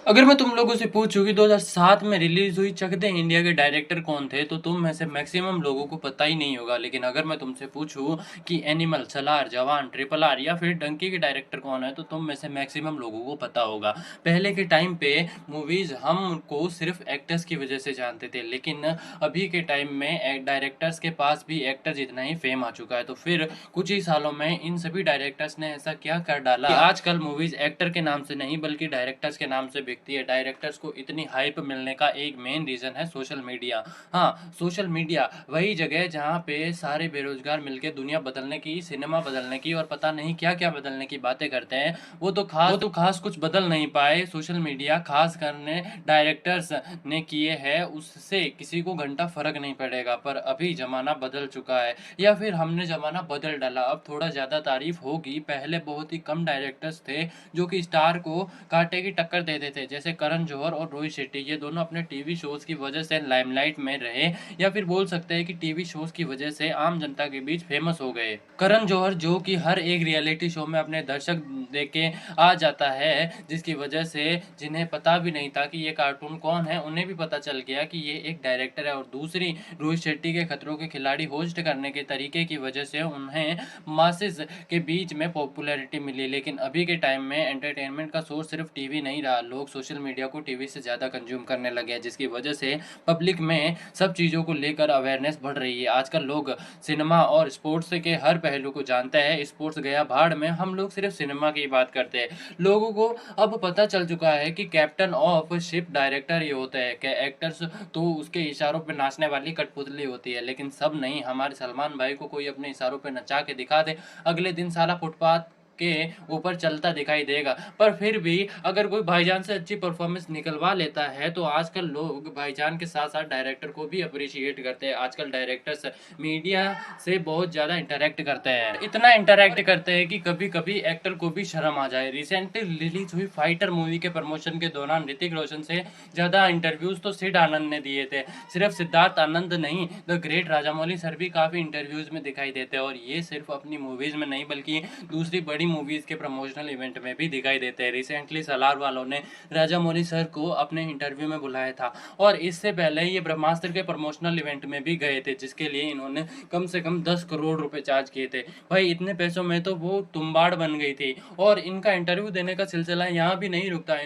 अगर मैं तुम लोगों से पूछूं कि 2007 में रिलीज हुई चक दे इंडिया के डायरेक्टर कौन थे तो तुम में से मैक्सिमम लोगों को पता ही नहीं होगा। लेकिन अगर मैं तुमसे पूछूं कि एनिमल, सलार, जवान, ट्रिपल आर या फिर डंकी के डायरेक्टर कौन है तो तुम में से मैक्सिमम लोगों को पता होगा। पहले के टाइम पे मूवीज हमको सिर्फ एक्टर्स की वजह से जानते थे, लेकिन अभी के टाइम में डायरेक्टर्स के पास भी एक्टर जितना ही फेम आ चुका है। तो फिर कुछ ही सालों में इन सभी डायरेक्टर्स ने ऐसा क्या कर डाला कि आजकल मूवीज एक्टर के नाम से नहीं बल्कि डायरेक्टर्स के नाम से बिकती है। डायरेक्टर्स को इतनी हाइप मिलने का एक मेन रीजन है सोशल मीडिया। हाँ, सोशल मीडिया वही जगह है जहाँ पे सारे बेरोजगार मिलकर दुनिया बदलने की, सिनेमा बदलने की और पता नहीं क्या क्या बदलने की बातें करते हैं। वो तो खास कुछ बदल नहीं पाए। सोशल मीडिया खास करने डायरेक्टर्स ने किए हैं, उससे किसी को घंटा फर्क नहीं पड़ेगा। पर अभी जमाना बदल चुका है, या फिर हमने जमाना बदल डाला। अब थोड़ा ज्यादा तारीफ होगी। पहले बहुत ही कम डायरेक्टर्स थे जो कि स्टार को कांटे की टक्कर देते थे, जैसे करण जौहर और रोहित शेट्टी। ये दोनों अपने टीवी शोज की वजह से लाइमलाइट में रहे, या फिर बोल सकते हैं कि टीवी शोज की वजह से आम जनता के बीच फेमस हो गए। करण जौहर जो कि हर एक रियलिटी शो में अपने दर्शक देके आ जाता है, जिसकी वजह से जिन्हें पता भी नहीं था कि ये कार्टून कौन है उन्हें भी पता चल गया कि ये एक डायरेक्टर है। और दूसरी, रोहित शेट्टी के खतरों के खिलाड़ी होस्ट करने के तरीके की वजह से उन्हें मासेस के बीच में पॉपुलैरिटी मिली। लेकिन अभी के टाइम में एंटरटेनमेंट का सोर्स सिर्फ टीवी नहीं रहा। लोग सोशल मीडिया को टीवी से ज़्यादा कंज्यूम करने लगे हैं, जिसकी वजह से पब्लिक में सब चीज़ों को लेकर अवेयरनेस बढ़ रही है। आजकल लोग सिनेमा और स्पोर्ट्स के हर पहलू को जानते हैं। स्पोर्ट्स गया भाड़ में, हम लोग सिर्फ सिनेमा की बात करते हैं। लोगों को अब पता चल चुका है कि कैप्टन ऑफ शिप डायरेक्टर ही होता है। क्या एक्टर्स तो उसके इशारों पे नाचने वाली कठपुतली होती है, लेकिन सब नहीं। हमारे सलमान भाई को कोई अपने इशारों पे नचा के दिखा दे, अगले दिन साला फुटपाथ के ऊपर चलता दिखाई देगा। पर फिर भी अगर कोई भाईजान से अच्छी परफॉर्मेंस निकलवा लेता है तो आजकल लोग भाईजान के साथ साथ डायरेक्टर को भी अप्रिशिएट करते हैं। आजकल डायरेक्टर्स मीडिया से बहुत ज़्यादा इंटरेक्ट करते हैं, इतना इंटरेक्ट करते हैं कि कभी कभी एक्टर को भी शर्म आ जाए। रिसेंटली रिलीज हुई फाइटर मूवी के प्रमोशन के दौरान ऋतिक रोशन से ज़्यादा इंटरव्यूज तो सिड आनंद ने दिए थे। सिर्फ सिद्धार्थ आनंद नहीं, द ग्रेट राजामौली सर भी काफ़ी इंटरव्यूज में दिखाई देते हैं। और ये सिर्फ अपनी मूवीज में नहीं बल्कि दूसरी बड़ी मूवीज के प्रमोशनल इवेंट में भी दिखाई देते हैं। रिसेंटली सलार वालों ने राजामौली सर को अपने इंटरव्यू में बुलाया था, और इससे पहले ये ब्रह्मास्त्र के प्रमोशनल इवेंट में भी गए थे, जिसके लिए इन्होंने कम से कम 10 करोड़ रुपए चार्ज किए थे। भाई इतने पैसों में तो वो तुम्बाड़ बन गई थी। और इनका इंटरव्यू देने का सिलसिला यहाँ भी नहीं रुकता।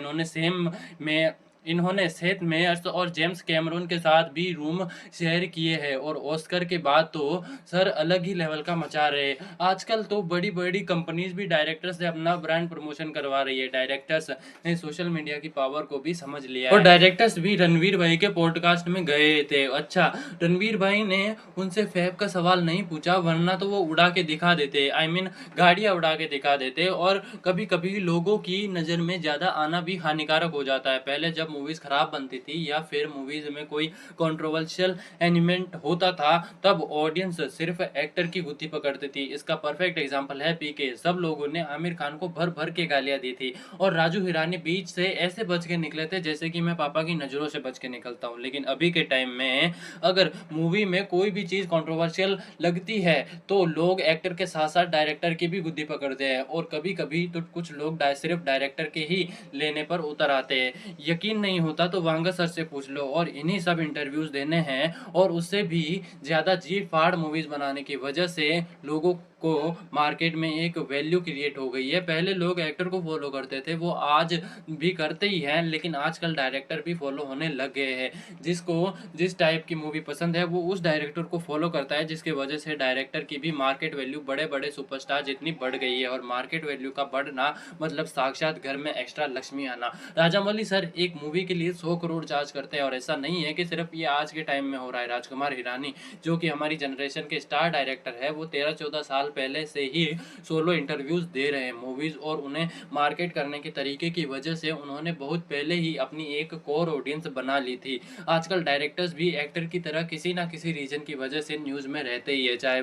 इन्होंने सेथ मेयर्स और जेम्स कैमरून के साथ भी रूम शेयर किए हैं। और ऑस्कर के बाद तो सर अलग ही लेवल का मचा रहे। आजकल तो बड़ी बड़ी कंपनीज भी डायरेक्टर्स से अपना ब्रांड प्रमोशन करवा रही है। डायरेक्टर्स ने सोशल मीडिया की पावर को भी समझ लिया है, और डायरेक्टर्स भी रणवीर भाई के पॉडकास्ट में गए थे। अच्छा, रणवीर भाई ने उनसे फैब का सवाल नहीं पूछा, वरना तो वो उड़ा के दिखा देते। गाड़ियां उड़ा के दिखा देते। और कभी कभी लोगों की नज़र में ज़्यादा आना भी हानिकारक हो जाता है। पहले जब मूवीज खराब बनती थी या फिर मूवीज में कोई कंट्रोवर्शियल एलिमेंट होता था, तब ऑडियंस सिर्फ एक्टर की गुत्थी पकड़ती थी। इसका परफेक्ट एग्जांपल है पीके। सब लोगों ने आमिर खान को भर भर के गालियां दी थी, और राजू हिरानी बीच से ऐसे बच के निकले थे जैसे कि मैं पापा की नजरों से बच के निकलता हूँ। लेकिन अभी के टाइम में अगर मूवी में कोई भी चीज कंट्रोवर्शियल लगती है तो लोग एक्टर के साथ साथ डायरेक्टर की भी गुद्दी पकड़ते हैं। और कभी कभी तो कुछ लोग सिर्फ डायरेक्टर के ही लेने पर उतर आते हैं। यकीन नहीं होता तो वांगा सर से पूछ लो। और इन्हीं सब इंटरव्यूज देने हैं, और उससे भी ज़्यादा जी फाड़ मूवीज बनाने की वजह से लोगों को मार्केट में एक वैल्यू क्रिएट हो गई है। पहले लोग एक्टर को फॉलो करते थे, वो आज भी करते ही हैं, लेकिन आजकल डायरेक्टर भी फॉलो होने लग गए हैं। जिसको जिस टाइप की मूवी पसंद है वो उस डायरेक्टर को फॉलो करता है, जिसकी वजह से डायरेक्टर की भी मार्केट वैल्यू बड़े बड़े सुपरस्टार जितनी बढ़ गई है। और मार्केट वैल्यू का बढ़ना मतलब साक्षात घर में एक्स्ट्रा लक्ष्मी आना। राजामौली सर एक मूवी के लिए 100 करोड़ चार्ज करते हैं, और ऐसा नहीं है कि सिर्फ ये आज के टाइम में हो रहा है। राजकुमार हिरानी जो कि हमारी जनरेशन के स्टार डायरेक्टर है, वो 13-14 साल पहले से ही सोलो इंटरव्यूज दे रहे हैं मूवीज, और उन्हें मार्केट करने के तरीके की वजह से उन्होंने बहुत पहले ही अपनी एक कोर ऑडियंस बना ली थी। आजकल डायरेक्टर्स भी एक्टर की तरह किसी ना किसी रीजन की वजह से न्यूज में रहते ही है, चाहे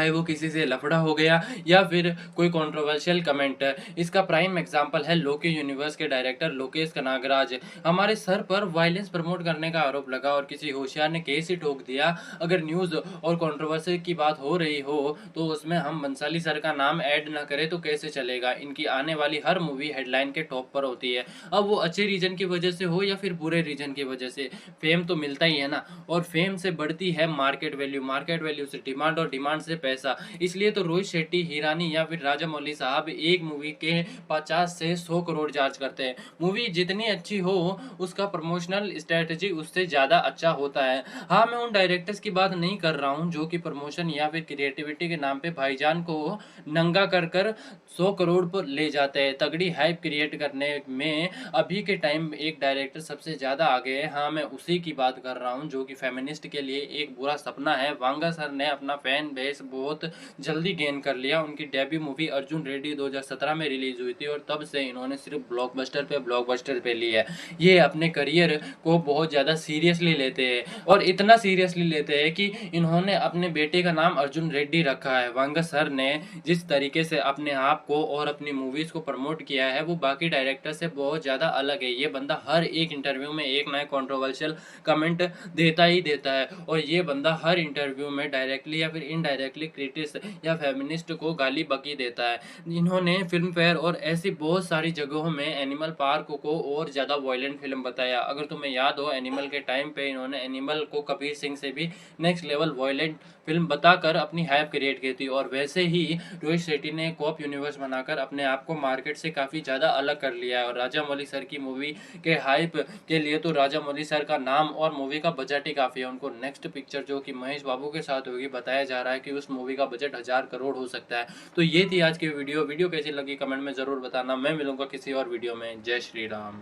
वो किसी से लफड़ा हो गया या फिर कोई कंट्रोवर्शियल कमेंट। इसका प्राइम एग्जांपल है लोकी यूनिवर्स के डायरेक्टर लोकेश कनागराज। हमारे सर पर वायलेंस प्रमोट करने का आरोप लगा और किसी होशियार ने केस ही ठोक दिया। अगर न्यूज और कंट्रोवर्सी की बात हो रही हो तो उसमें हम बंसाली सर का नाम ऐड ना करें तो कैसे चलेगा। इनकी आने वाली हर मूवी हेडलाइन के टॉप पर होती है। अब वो अच्छे रीजन की वजह से हो या फिर बुरे रीजन की वजह से, फेम तो मिलता ही है ना। और फेम से बढ़ती है मार्केट वैल्यू से डिमांड, और डिमांड से पैसा। इसलिए तो रोहित शेट्टी, हिरानी या फिर राजा मौली साहब एक मूवी के 50 से 100 करोड़ चार्ज करते हैं। मूवी जितनी अच्छी हो उसका प्रमोशनल स्ट्रेटजी उससे ज़्यादा अच्छा होता है। हाँ, मैं उन डायरेक्टर्स की बात नहीं कर रहा हूँ जो कि प्रमोशन या फिर क्रिएटिविटी के नाम पे भाईजान को नंगा कर कर 100 करोड़ पर ले जाते हैं। तगड़ी हाइप क्रिएट करने में अभी के टाइम एक डायरेक्टर सबसे ज़्यादा आगे है। हाँ, मैं उसी की बात कर रहा हूँ जो कि फेमिनिस्ट के लिए एक बुरा सपना है। वांगा सर ने अपना फैन बेस बहुत जल्दी गेन कर लिया। उनकी डेब्यू मूवी अर्जुन रेड्डी 2017 में रिलीज हुई थी और तब से इन्होंने सिर्फ ब्लॉकबस्टर पे ली है। ये अपने करियर को बहुत ज़्यादा सीरियसली लेते हैं, और इतना सीरियसली लेते हैं कि इन्होंने अपने बेटे का नाम अर्जुन रेड्डी रखा है। वांगा सर ने जिस तरीके से अपने आप को और अपनी मूवीज़ को प्रमोट किया है वो बाकी डायरेक्टर से बहुत ज़्यादा अलग है। ये बंदा हर एक इंटरव्यू में एक नया कंट्रोवर्शियल कमेंट देता ही देता है, और ये बंदा हर इंटरव्यू में डायरेक्टली या फिर इनडायरेक्टली क्रिटिक्स या फेमिनिस्ट को गाली बकी देता है। इन्होंने फिल्म फेयर और ऐसी बहुत सारी जगहों में एनिमल पार्क को और ज़्यादा वायलेंट फिल्म बताया। अगर तुम्हें याद हो, एनिमल के टाइम पे इन्होंने एनिमल को कबीर सिंह से भी नेक्स्ट लेवल वायलेंट फिल्म बताकर अपनी हाइप क्रिएट की थी। और वैसे ही रोहित शेट्टी ने कॉप यूनिवर्स बनाकर अपने आप को मार्केट से काफ़ी ज़्यादा अलग कर लिया है। और राजा मौली सर की मूवी के हाइप के लिए तो राजा मौली सर का नाम और मूवी का बजट ही काफ़ी है। उनको नेक्स्ट पिक्चर जो कि महेश बाबू के साथ होगी, बताया जा रहा है कि उस मूवी का बजट 1000 करोड़ हो सकता है। तो ये थी आज की वीडियो कैसी लगी कमेंट में ज़रूर बताना। मैं मिलूंगा किसी और वीडियो में। जय श्री राम।